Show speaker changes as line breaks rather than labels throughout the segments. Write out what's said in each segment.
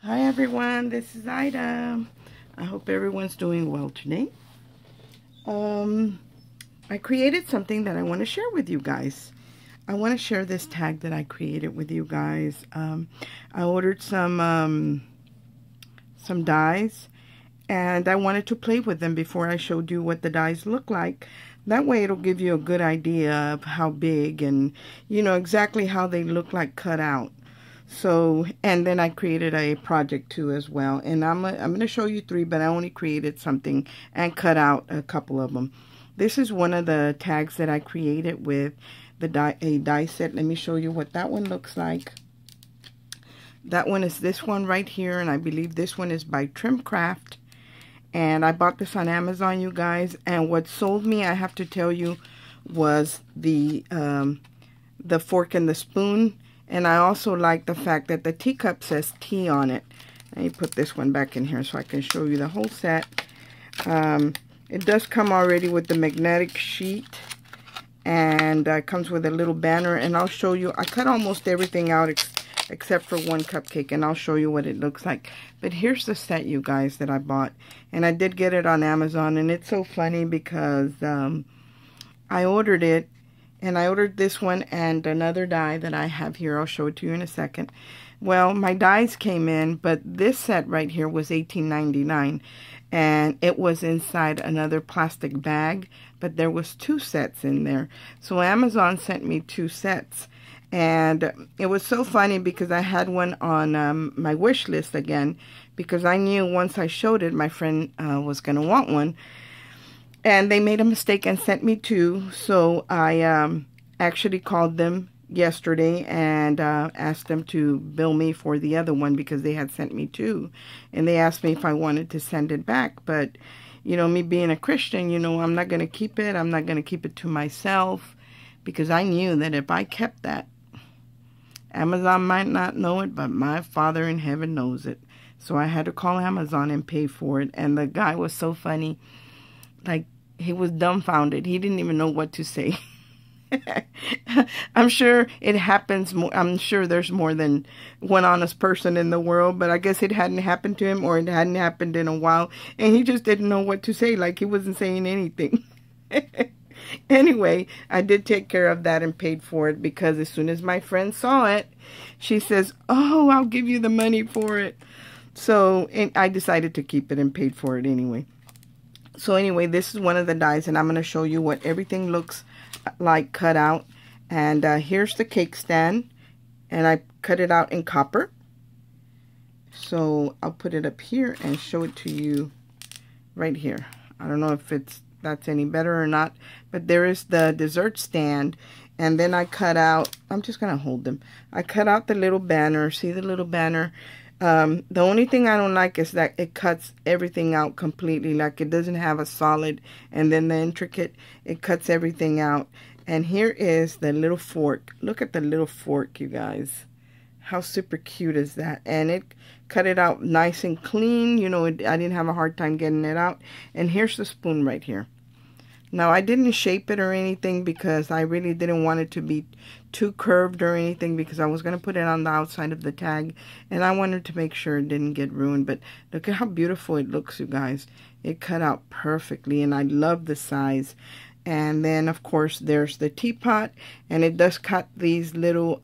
Hi everyone, this is Ida. I hope everyone's doing well today. Um, I created something that I want to share with you guys. I want to share this tag that I created with you guys. I ordered some dies, and I wanted to play with them before I showed you what the dies look like. That way it'll give you a good idea of how big and, exactly how they look like cut out. So, and then I created a project too as well. And I'm going to show you three, but I only created something and cut out a couple of them. This is one of the tags that I created with a die set. Let me show you what that one looks like. That one is this one right here, and I believe this one is by Trimcraft. And I bought this on Amazon, you guys. And what sold me, I have to tell you, was the fork and the spoon. And I also like the fact that the teacup says tea on it. Let me put this one back in here so I can show you the whole set. It does come already with the magnetic sheet. And it comes with a little banner. And I'll show you. I cut almost everything out except for one cupcake. And I'll show you what it looks like. But here's the set, you guys, that I bought. And I did get it on Amazon. And it's so funny because I ordered it. And I ordered this one and another die that I have here. I'll show it to you in a second. Well, my dies came in, but this set right here was $18.99. And it was inside another plastic bag, but there was two sets in there. So Amazon sent me two sets. And it was so funny because I had one on my wish list again, because I knew once I showed it, my friend was going to want one. And they made a mistake and sent me two. So I actually called them yesterday and asked them to bill me for the other one because they had sent me two. And they asked me if I wanted to send it back. But, me being a Christian, I'm not going to keep it. I'm not going to keep it to myself because I knew that if I kept that, Amazon might not know it, but my Father in heaven knows it. So I had to call Amazon and pay for it. And the guy was so funny. Like, he was dumbfounded. He didn't even know what to say. I'm sure it happens. I'm sure there's more than one honest person in the world, but I guess it hadn't happened to him, or it hadn't happened in a while, and he just didn't know what to say. Like, he wasn't saying anything. Anyway, I did take care of that and paid for it because as soon as my friend saw it, she says, "Oh, I'll give you the money for it." So I decided to keep it and paid for it anyway. So anyway, this is one of the dies, and I'm going to show you what everything looks like cut out. And here's the cake stand, and I cut it out in copper. So I'll put it up here and show it to you right here. I don't know if that's any better or not, but there is the dessert stand. And then I cut out, I'm just going to hold them. I cut out the little banner. See the little banner? The only thing I don't like is that it cuts everything out completely. Like, it doesn't have a solid and then the intricate. It cuts everything out. And here is the little fork. Look at the little fork, you guys. How super cute is that? And it cut it out nice and clean. I didn't have a hard time getting it out. And here's the spoon right here. Now, I didn't shape it or anything because I really didn't want it to be too curved or anything, because I was going to put it on the outside of the tag. And I wanted to make sure it didn't get ruined. But look at how beautiful it looks, you guys. It cut out perfectly, and I love the size. And then, of course, there's the teapot. And it does cut these little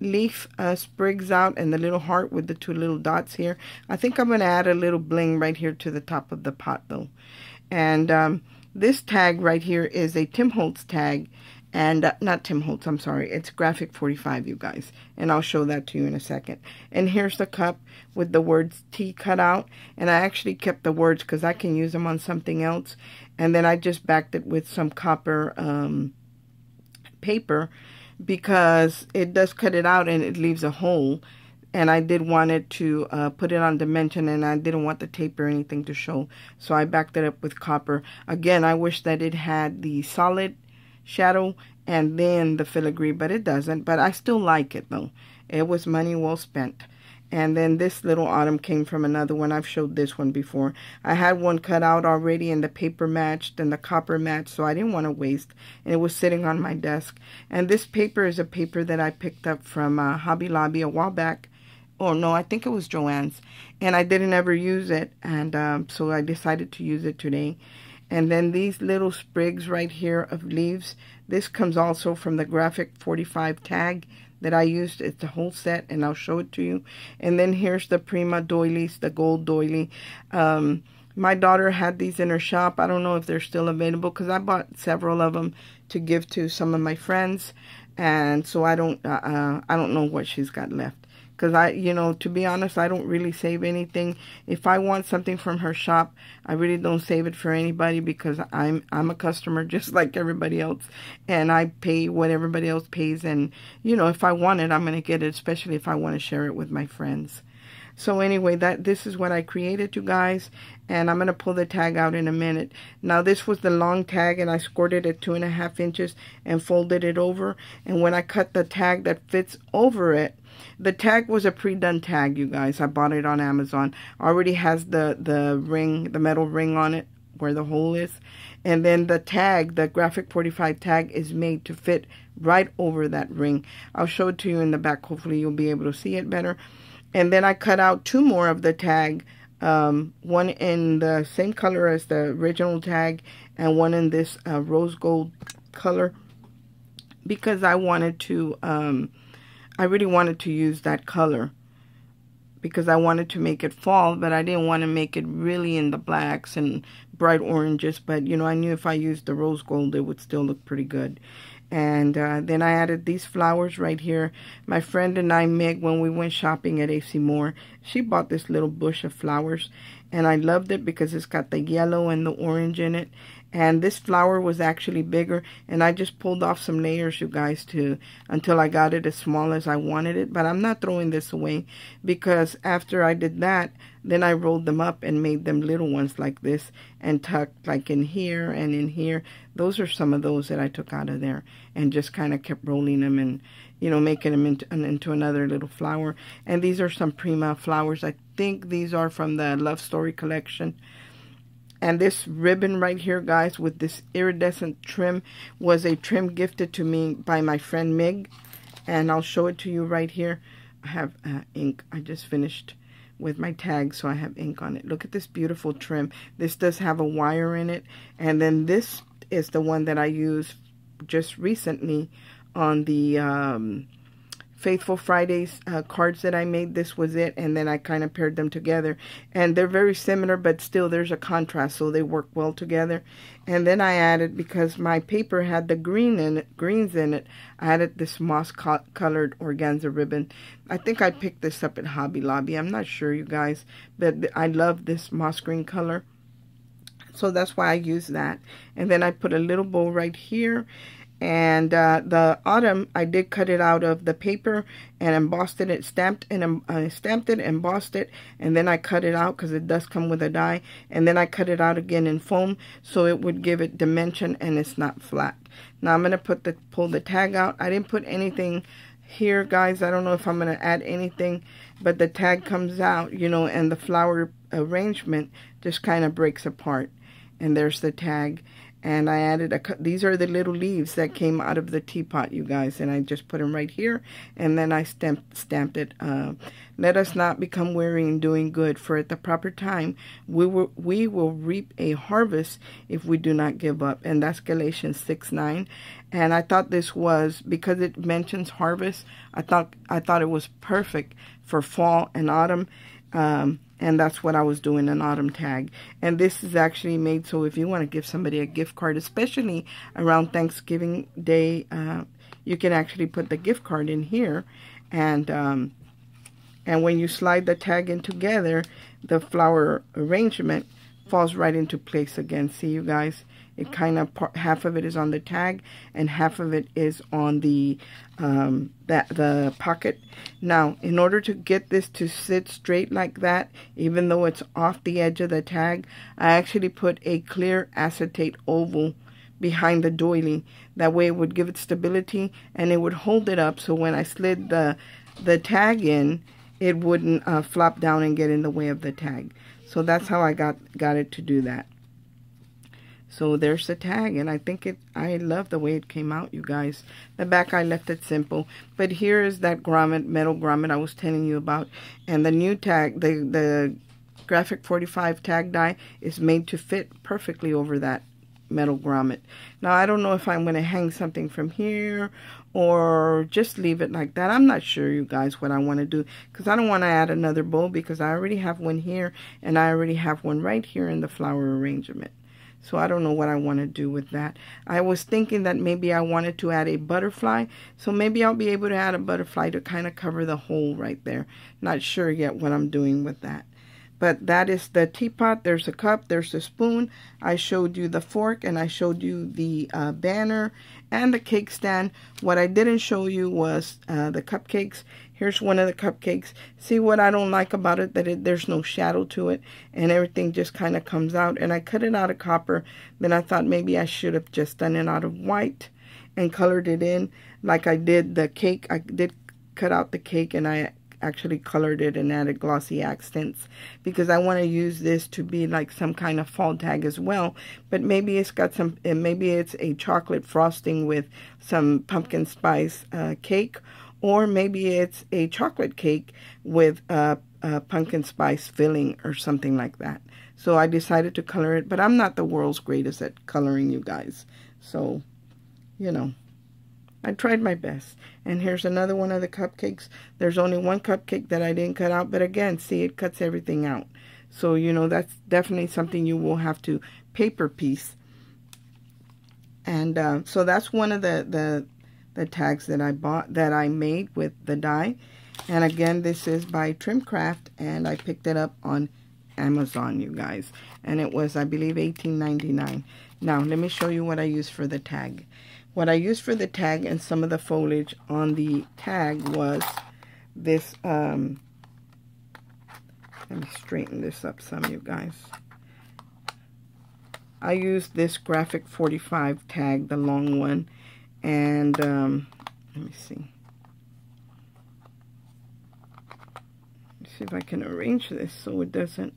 leaf sprigs out, and the little heart with the two little dots here. I think I'm going to add a little bling right here to the top of the pot, though. And this tag right here is a Tim Holtz tag, and not Tim Holtz, I'm sorry, it's Graphic 45, you guys, and I'll show that to you in a second. And here's the cup with the words tea cut out, and I actually kept the words because I can use them on something else. And then I just backed it with some copper paper because it does cut it out and it leaves a hole. And I did want it to put it on dimension, and I didn't want the tape or anything to show. So I backed it up with copper. Again, I wish that it had the solid shadow and then the filigree, but it doesn't. But I still like it, though. It was money well spent. And then this little autumn came from another one. I've showed this one before. I had one cut out already, and the paper matched and the copper matched, so I didn't want to waste. And it was sitting on my desk. And this paper is a paper that I picked up from Hobby Lobby a while back. Oh no, I think it was Joann's, and I didn't ever use it, and so I decided to use it today. And then these little sprigs right here of leaves, this comes also from the Graphic 45 tag that I used. It's a whole set, and I'll show it to you. And then here's the Prima doilies, the gold doily. My daughter had these in her shop. I don't know if they're still available because I bought several of them to give to some of my friends, and so I don't know what she's got left. Because to be honest, I don't really save anything. If I want something from her shop, I really don't save it for anybody because I'm a customer just like everybody else. And I pay what everybody else pays. And, if I want it, I'm going to get it, especially if I want to share it with my friends. So anyway, this is what I created, you guys. And I'm going to pull the tag out in a minute. Now, this was the long tag, and I scored it at 2.5 inches and folded it over. And when I cut the tag that fits over it, the tag was a pre-done tag, you guys. I bought it on Amazon. Already has the ring, the metal ring on it where the hole is. And then the tag, the Graphic 45 tag, is made to fit right over that ring. I'll show it to you in the back. Hopefully you'll be able to see it better. And then I cut out 2 more of the tag. One in the same color as the original tag, and one in this rose gold color. Because I wanted to... I really wanted to use that color because I wanted to make it fall, but I didn't want to make it really in the blacks and bright oranges. But, I knew if I used the rose gold, it would still look pretty good. And then I added these flowers right here. My friend and I, Meg, when we went shopping at AC Moore, she bought this little bush of flowers. And I loved it because it's got the yellow and the orange in it. And this flower was actually bigger. And I just pulled off some layers, you guys, until I got it as small as I wanted it. But I'm not throwing this away because after I did that, then I rolled them up and made them little ones like this and tucked like in here and in here. Those are some of those that I took out of there and just kind of kept rolling them and, making them into another little flower. And these are some Prima flowers. I think these are from the Love Story collection. And this ribbon right here, guys, with this iridescent trim was a trim gifted to me by my friend Meg. And I'll show it to you right here. I have ink. I just finished with my tag, so I have ink on it. Look at this beautiful trim. This does have a wire in it. And then this is the one that I used just recently on the Faithful Fridays cards that I made. This was it, and then I kind of paired them together, and they're very similar, but still there's a contrast, so they work well together. And then I added, because my paper had the greens in it, I added this moss colored organza ribbon. I think I picked this up at Hobby Lobby. I'm not sure, you guys, but I love this moss green color, so that's why I use that. And then I put a little bow right here. And the autumn, I did cut it out of the paper and embossed it, stamped it, embossed it, and then I cut it out because it does come with a die. And then I cut it out again in foam so it would give it dimension and it's not flat. Now I'm going to pull the tag out. I didn't put anything here, guys. I don't know if I'm going to add anything, but the tag comes out, and the flower arrangement just kind of breaks apart. And there's the tag. And I added these are the little leaves that came out of the teapot, you guys. And I just put them right here. And then I stamped it. Let us not become weary in doing good, for at the proper time we will reap a harvest if we do not give up. And that's Galatians 6:9. And I thought this was, because it mentions harvest, I thought it was perfect for fall and autumn. And that's what I was doing, an autumn tag. And this is actually made so if you want to give somebody a gift card, especially around Thanksgiving Day, you can actually put the gift card in here. And when you slide the tag in together, the flower arrangement falls right into place again. See, you guys? It kind of, half of it is on the tag and half of it is on the pocket. Now, in order to get this to sit straight like that, even though it's off the edge of the tag, I actually put a clear acetate oval behind the doily. That way it would give it stability and it would hold it up, so when I slid the tag in, it wouldn't flop down and get in the way of the tag. So that's how I got it to do that. So there's the tag, and I think I love the way it came out, you guys. The back, I left it simple, but here is that grommet, metal grommet I was telling you about, and the new tag, the Graphic 45 tag die is made to fit perfectly over that metal grommet. Now, I don't know if I'm going to hang something from here or just leave it like that. I'm not sure, you guys, what I want to do, because I don't want to add another bow, because I already have one here, and I already have one right here in the flower arrangement. So I don't know what I want to do with that. I was thinking that maybe I wanted to add a butterfly. So maybe I'll be able to add a butterfly to kind of cover the hole right there. Not sure yet what I'm doing with that. But that is the teapot. There's a cup. There's a spoon. I showed you the fork, and I showed you the banner and the cake stand. What I didn't show you was the cupcakes. Here's one of the cupcakes. See what I don't like about it? That there's no shadow to it, and everything just kind of comes out. And I cut it out of copper. Then I thought maybe I should have just done it out of white and colored it in like I did the cake. I did cut out the cake, and I actually colored it and added glossy accents, because I want to use this to be like some kind of fall tag as well. But maybe it's got some, maybe it's a chocolate frosting with some pumpkin spice cake, or maybe it's a chocolate cake with pumpkin spice filling or something like that. So I decided to color it, but I'm not the world's greatest at coloring, you guys. So, you know, I tried my best. And here's another one of the cupcakes. There's only one cupcake that I didn't cut out, but again, see, it cuts everything out. So, you know, that's definitely something you will have to paper piece. And so that's one of the tags that I bought, that I made with the die. And again, this is by Trimcraft, and I picked it up on Amazon, you guys. And it was, I believe, $18.99. Now, let me show you what I used for the tag. What I used for the tag and some of the foliage on the tag was this, let me straighten this up some, you guys. I used this Graphic 45 tag, the long one, and let me see. Let's see if I can arrange this so it doesn't,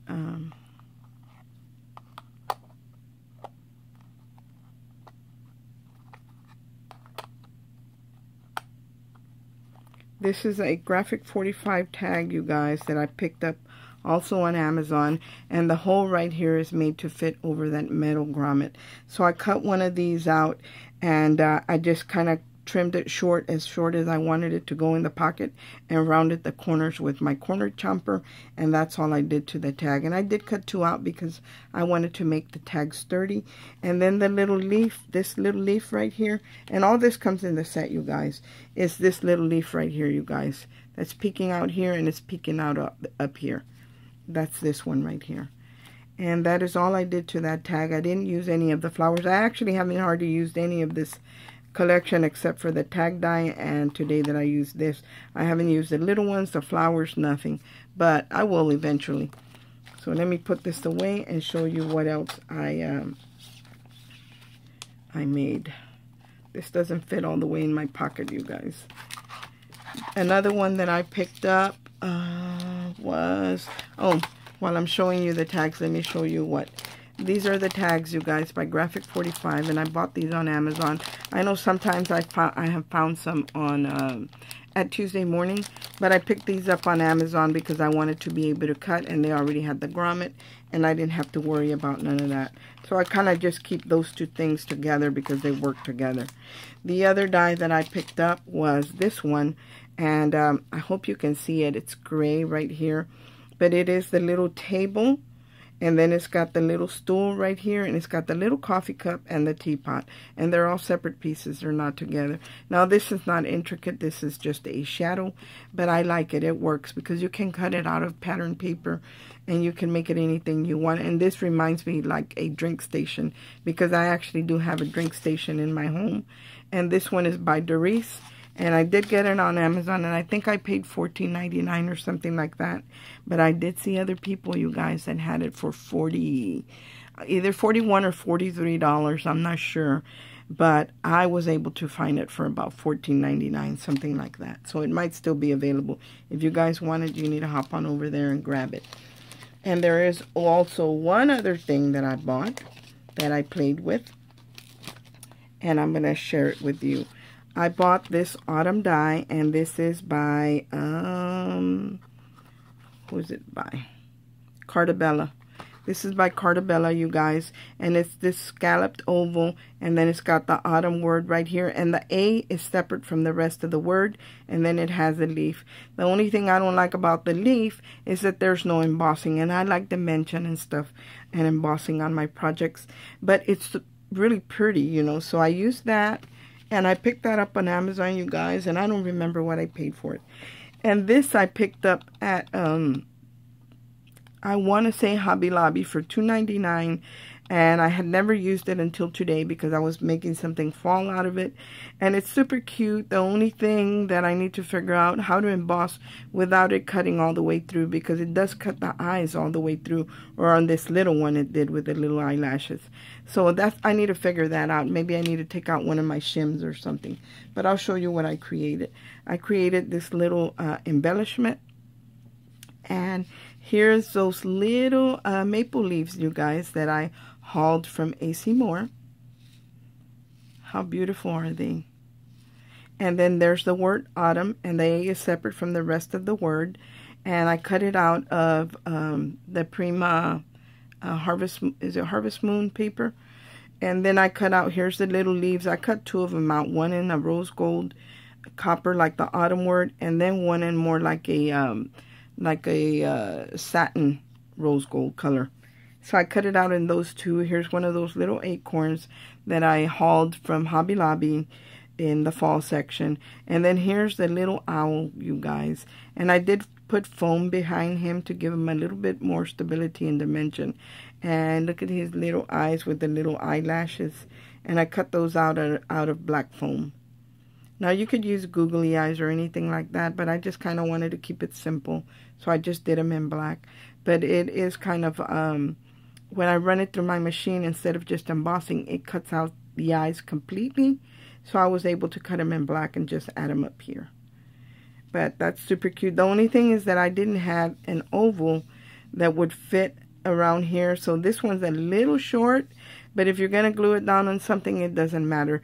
this is a Graphic 45 tag, you guys, that I picked up also on Amazon. And the hole right here is made to fit over that metal grommet. So I cut one of these out, and I just kind of trimmed it short as I wanted it to go in the pocket, and rounded the corners with my corner chomper. And that's all I did to the tag. And I did cut two out because I wanted to make the tag sturdy. And then the little leaf, this little leaf right here, and all this comes in the set, you guys, is this little leaf right here, you guys, that's peeking out here, and it's peeking out up here. That's this one right here. And that is all I did to that tag. I didn't use any of the flowers. I actually haven't hardly used any of this collection except for the tag die, and today that I used this. I haven't used the little ones, the flowers, nothing, but I will eventually. So let me put this away and show you what else I made. This doesn't fit all the way in my pocket, you guys. Another one that I picked up was, oh, while I'm showing you the tags, let me show you what. These are the tags, you guys, by Graphic 45, and I bought these on Amazon. I know sometimes I have found some on at Tuesday Morning, but I picked these up on Amazon because I wanted to be able to cut, and they already had the grommet, and I didn't have to worry about none of that. So I kind of just keep those two things together because they work together. The other die that I picked up was this one, and I hope you can see it. It's gray right here, but it is the little table. And then it's got the little stool right here, and it's got the little coffee cup and the teapot. And they're all separate pieces. They're not together. Now, this is not intricate. This is just a shadow, but I like it. It works because you can cut it out of pattern paper, and you can make it anything you want. And this reminds me like a drink station, because I actually do have a drink station in my home. And this one is by Doris. And I did get it on Amazon, and I think I paid $14.99 or something like that. But I did see other people, you guys, that had it for either $41 or $43. I'm not sure. But I was able to find it for about $14.99, something like that. So it might still be available. If you guys want it, you need to hop on over there and grab it. And there is also one other thing that I bought. that I played with, and I'm going to share it with you. I bought this autumn die, and this is by, who is it by? Carta Bella. This is by Carta Bella, you guys, and it's this scalloped oval, and then it's got the autumn word right here, and the A is separate from the rest of the word, and then it has a leaf. The only thing I don't like about the leaf is that there's no embossing, and I like dimension and stuff and embossing on my projects, but it's really pretty, you know, so I used that, and I picked that up on Amazon, you guys, and I don't remember what I paid for it. And this I picked up at, I want to say Hobby Lobby for $2.99, and I had never used it until today because I was making something fall out of it, and it's super cute. The only thing that I need to figure out how to emboss without it cutting all the way through, because it does cut the eyes all the way through, or on this little one it did with the little eyelashes. So that's, I need to figure that out. Maybe I need to take out one of my shims or something, but I'll show you what I created. I created this little embellishment, and here's those little maple leaves, you guys, that I hauled from AC Moore. How beautiful are they? And then there's the word autumn, and the A is separate from the rest of the word. And I cut it out of the Prima Harvest, is it Harvest Moon paper? And then I cut out, here's the little leaves. I cut two of them out, one in a rose gold copper like the autumn word, and then one in more like a satin rose gold color. So I cut it out in those two. Here's one of those little acorns that I hauled from Hobby Lobby in the fall section. And then here's the little owl, you guys. And I did put foam behind him to give him a little bit more stability and dimension. And look at his little eyes with the little eyelashes. And I cut those out of black foam. Now, you could use googly eyes or anything like that, but I just kind of wanted to keep it simple, so I just did them in black. But it is kind of, when I run it through my machine, instead of just embossing, it cuts out the eyes completely, so I was able to cut them in black and just add them up here. But that's super cute. The only thing is that I didn't have an oval that would fit around here, so this one's a little short, but if you're going to glue it down on something, it doesn't matter.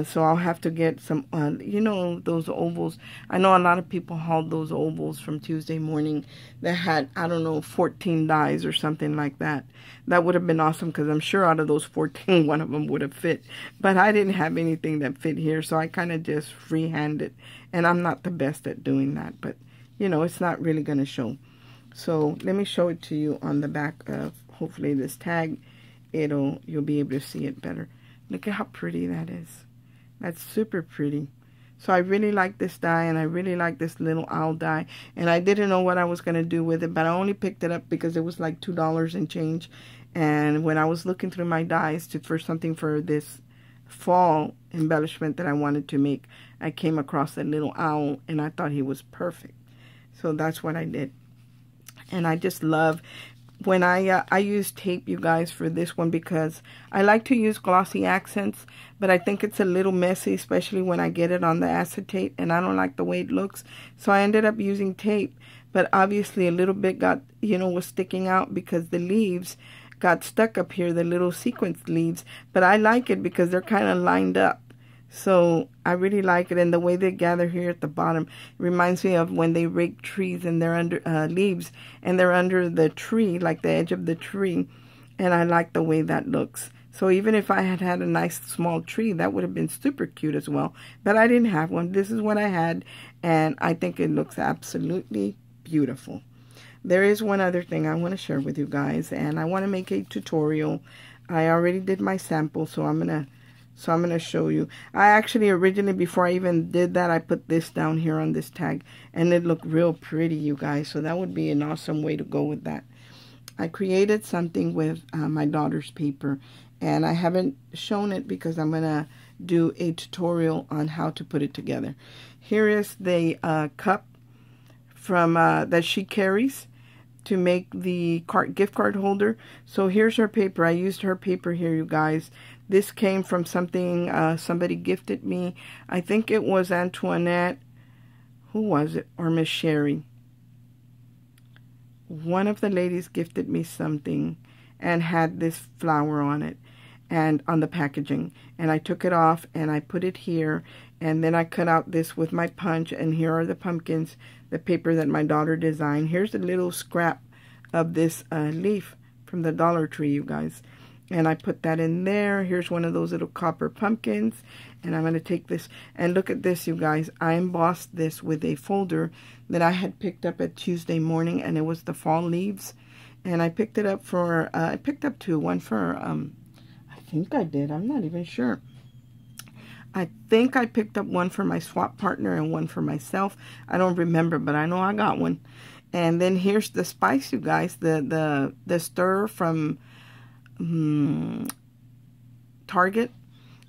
So I'll have to get some, you know, those ovals. I know a lot of people hauled those ovals from Tuesday Morning that had, I don't know, 14 dies or something like that. That would have been awesome, because I'm sure out of those 14, one of them would have fit. But I didn't have anything that fit here, so I kind of just freehanded. And I'm not the best at doing that, but, you know, it's not really going to show. So let me show it to you on the back of, hopefully, this tag. You'll be able to see it better. Look at how pretty that is. That's super pretty. So I really like this die, and I really like this little owl die. And I didn't know what I was going to do with it, but I only picked it up because it was like $2 and change. And when I was looking through my dies for something for this fall embellishment that I wanted to make, I came across that little owl, and I thought he was perfect. So that's what I did. And I just love... when I use tape, you guys, for this one, because I like to use glossy accents, but I think it's a little messy, especially when I get it on the acetate, and I don't like the way it looks. So I ended up using tape, but obviously a little bit got, you know, was sticking out because the leaves got stuck up here, the little sequence leaves. But I like it because they're kind of lined up. So I really like it, and the way they gather here at the bottom reminds me of when they rake trees and they're under leaves, and they're under the tree, like the edge of the tree, and I like the way that looks. So even if I had had a nice small tree, that would have been super cute as well. But I didn't have one. This is what I had, and I think it looks absolutely beautiful. There is one other thing I want to share with you guys, and I want to make a tutorial. I already did my sample, so I'm going to show you. I actually originally, before I even did that, I put this down here on this tag, and it looked real pretty, you guys. So that would be an awesome way to go with that. I created something with my daughter's paper, and I haven't shown it because I'm going to do a tutorial on how to put it together. Here is the cup from that she carries to make the gift card holder. So here's her paper. I used her paper here, you guys. This came from something somebody gifted me. I think it was Antoinette. Who was it? Or Miss Sherry. One of the ladies gifted me something and had this flower on it. and on the packaging. And I took it off and I put it here, and then I cut out this with my punch, and here are the pumpkins, the paper that my daughter designed. Here's a little scrap of this leaf from the Dollar Tree, you guys. And I put that in there. Here's one of those little copper pumpkins. And I'm going to take this, and look at this, you guys. I embossed this with a folder that I had picked up at Tuesday morning, and it was the fall leaves. And I picked it up for, I picked up two. One for, I think I did. I'm not even sure. I think I picked up one for my swap partner and one for myself. I don't remember, but I know I got one. And then here's the spice, you guys. The stir from Target.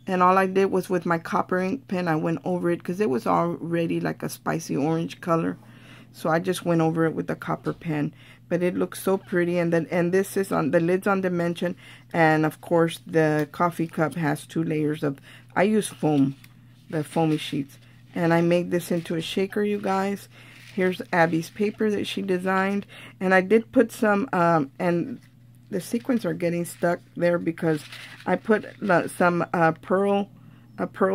And all I did was with my copper ink pen, I went over it because it was already like a spicy orange color. So I just went over it with the copper pen. But it looks so pretty. And this is on the lid's on dimension. And of course the coffee cup has 2 layers of, I use foam, the foamy sheets. And I made this into a shaker, you guys. Here's Abby's paper that she designed. And I did put some, and the sequins are getting stuck there because I put some pearl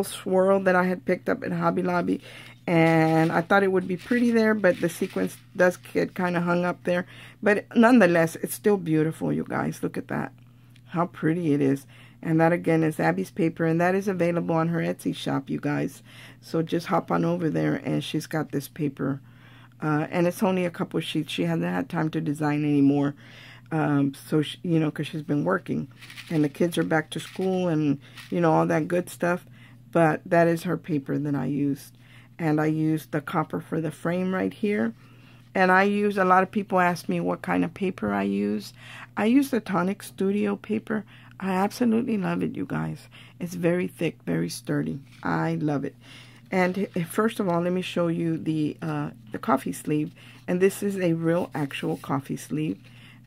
swirl that I had picked up at Hobby Lobby, and I thought it would be pretty there, but the sequins does get kind of hung up there. But nonetheless, it's still beautiful, you guys. Look at that, how pretty it is. And that again is Abby's paper, and that is available on her Etsy shop, you guys. So just hop on over there, and she's got this paper, and it's only a couple of sheets. She hasn't had time to design anymore. So, she, you know, because she's been working and the kids are back to school and, you know, all that good stuff. But that is her paper that I used. And I used the copper for the frame right here. And I use, a lot of people ask me what kind of paper I use. I use the Tonic Studio paper. I absolutely love it, you guys. It's very thick, very sturdy. I love it. And first of all, let me show you the coffee sleeve. And this is a real actual coffee sleeve.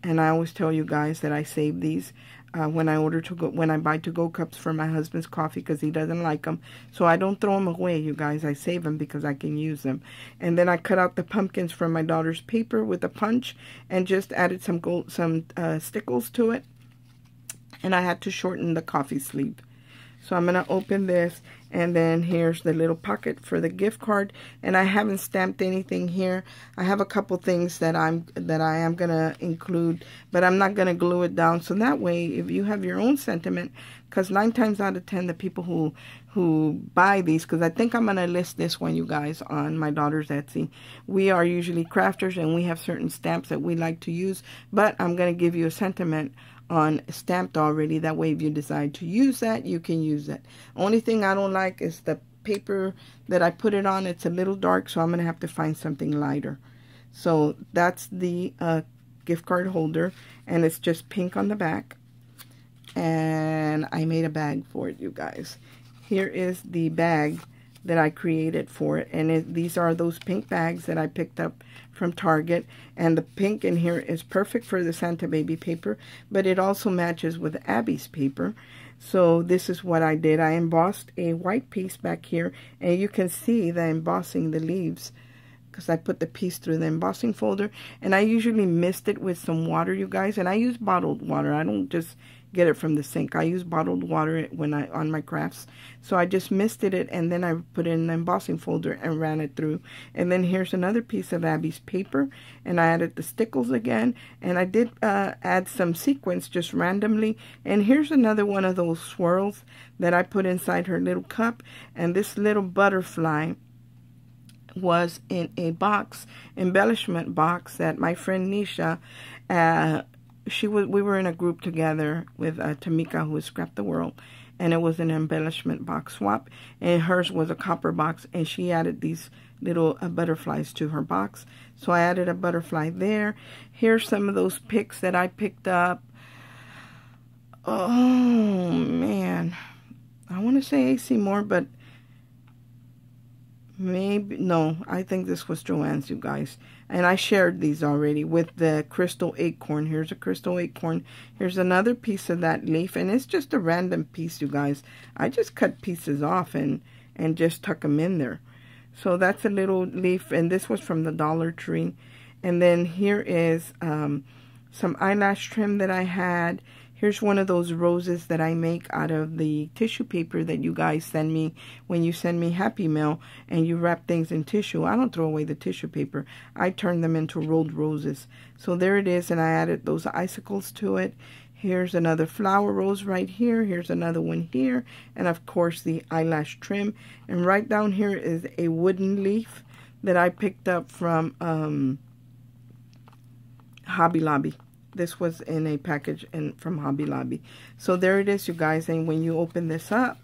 And I always tell you guys that I save these when I buy to-go cups for my husband's coffee because he doesn't like them. So I don't throw them away, you guys. I save them because I can use them. And then I cut out the pumpkins from my daughter's paper with a punch and just added some stickles to it. And I had to shorten the coffee sleeve. So I'm going to open this, and then here's the little pocket for the gift card. And I haven't stamped anything here. I have a couple things that I am going to include, but I'm not going to glue it down. So that way, if you have your own sentiment, because 9 times out of 10, the people who buy these, because I think I'm going to list this one, you guys, on my daughter's Etsy. We are usually crafters, and we have certain stamps that we like to use, but I'm going to give you a sentiment on stamped already. That way, if you decide to use that, you can use it. Only thing I don't like is the paper that I put it on. It's a little dark, so I'm going to have to find something lighter. So that's the gift card holder, and it's just pink on the back. And I made a bag for it, you guys. Here is the bag that I created for it. And these are those pink bags that I picked up from Target. And the pink in here is perfect for the Santa Baby paper, but it also matches with Abby's paper. So this is what I did. I embossed a white piece back here, and you can see the embossing, the leaves, because I put the piece through the embossing folder. And I usually mist it with some water, you guys. And I use bottled water. I don't just get it from the sink. I use bottled water on my crafts. So I just misted it, and then I put it in the embossing folder and ran it through. And then here's another piece of Abby's paper, and I added the stickles again, and I did add some sequins just randomly. And here's another one of those swirls that I put inside her little cup. And this little butterfly was in a box, embellishment box, that my friend Nisha, we were in a group together with Tamika, who is Scrap the World, and it was an embellishment box swap, and hers was a copper box, and she added these little butterflies to her box. So I added a butterfly there. Here's some of those picks that I picked up. Oh man, I want to say AC Moore, but maybe, no, I think this was Joann's, you guys. And I shared these already with the crystal acorn. Here's a crystal acorn. Here's another piece of that leaf. And it's just a random piece, you guys. I just cut pieces off and just tuck them in there. So that's a little leaf. And this was from the Dollar Tree. And then here is some eyelash trim that I had. Here's one of those roses that I make out of the tissue paper that you guys send me when you send me Happy Mail and you wrap things in tissue. I don't throw away the tissue paper. I turn them into rolled roses. So there it is, and I added those icicles to it. Here's another flower rose right here. Here's another one here. And of course the eyelash trim. And right down here is a wooden leaf that I picked up from Hobby Lobby. This was in a package from Hobby Lobby. So there it is, you guys. And when you open this up,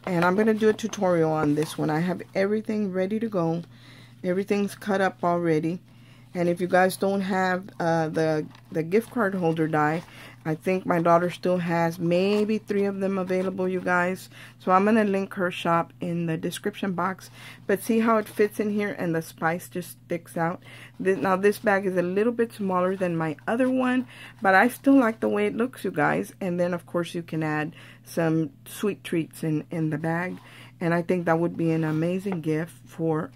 and I'm going to do a tutorial on this one. I have everything ready to go. Everything's cut up already. And if you guys don't have the gift card holder die, I think my daughter still has maybe 3 of them available, you guys. So I'm going to link her shop in the description box. But see how it fits in here and the spice just sticks out. Now this bag is a little bit smaller than my other one, but I still like the way it looks, you guys. And then of course you can add some sweet treats in the bag. And I think that would be an amazing gift for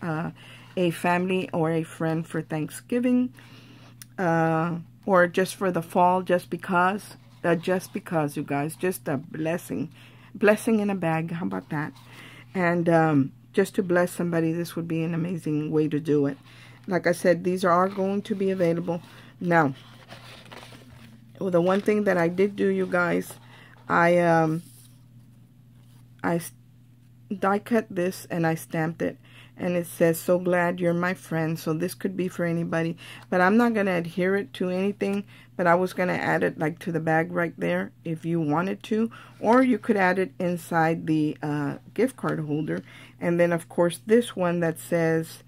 a family or a friend for Thanksgiving. Or just for the fall, just because, you guys, just a blessing in a bag. How about that? And just to bless somebody, this would be an amazing way to do it. Like I said, these are going to be available. Now, the one thing that I did do, you guys, I die cut this and I stamped it. And it says, so glad you're my friend. So this could be for anybody. But I'm not going to adhere it to anything. But I was going to add it like to the bag right there if you wanted to. Or you could add it inside the gift card holder. And then, of course, this one that says,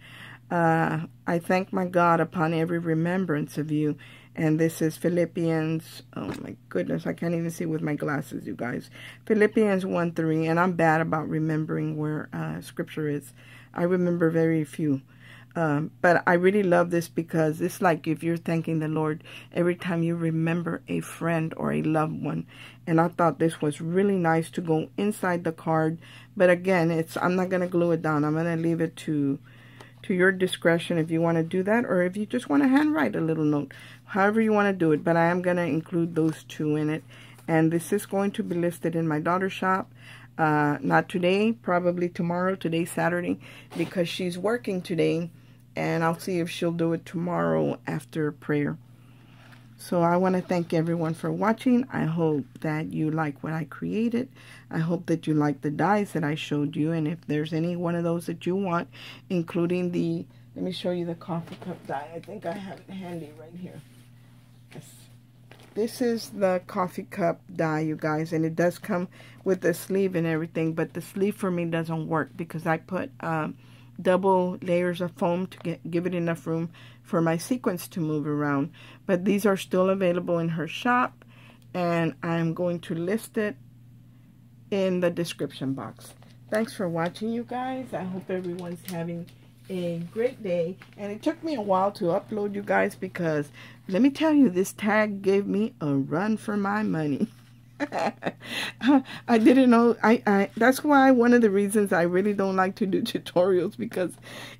I thank my God upon every remembrance of you. And this is Philippians, oh my goodness, I can't even see with my glasses, you guys. Philippians 1:3, and I'm bad about remembering where scripture is. I remember very few. But I really love this because it's like if you're thanking the Lord every time you remember a friend or a loved one. And I thought this was really nice to go inside the card. But again, I'm not going to glue it down. I'm going to leave it to your discretion if you want to do that, or if you just want to handwrite a little note, however you want to do it. But I am going to include those 2 in it, and this is going to be listed in my daughter's shop. Not today, probably tomorrow. Today's Saturday because she's working today, and I'll see if she'll do it tomorrow after prayer. So I want to thank everyone for watching. I hope that you like what I created. I hope that you like the dies that I showed you. And if there's any one of those that you want, including the, let me show you the coffee cup die. I think I have it handy right here. Yes. This is the coffee cup die, you guys. And it does come with the sleeve and everything. But the sleeve for me doesn't work because I put double layers of foam to give it enough room for my sequins to move around. But these are still available in her shop, and I'm going to list it in the description box. Thanks for watching, you guys. I hope everyone's having a great day. And it took me a while to upload, you guys, because let me tell you, this tag gave me a run for my money. I didn't know. That's why one of the reasons I really don't like to do tutorials, because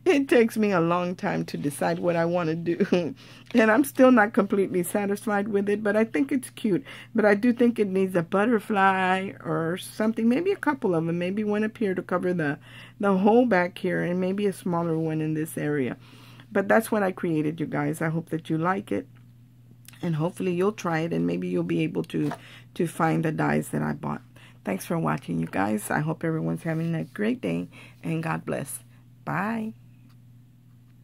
it takes me a long time to decide what I want to do. And I'm still not completely satisfied with it, but I think it's cute. But I do think it needs a butterfly or something, maybe a couple of them, maybe one up here to cover the whole back here, and maybe a smaller one in this area. But that's what I created, you guys. I hope that you like it. And hopefully you'll try it, and maybe you'll be able to find the dies that I bought. Thanks for watching, you guys. I hope everyone's having a great day, and God bless. Bye.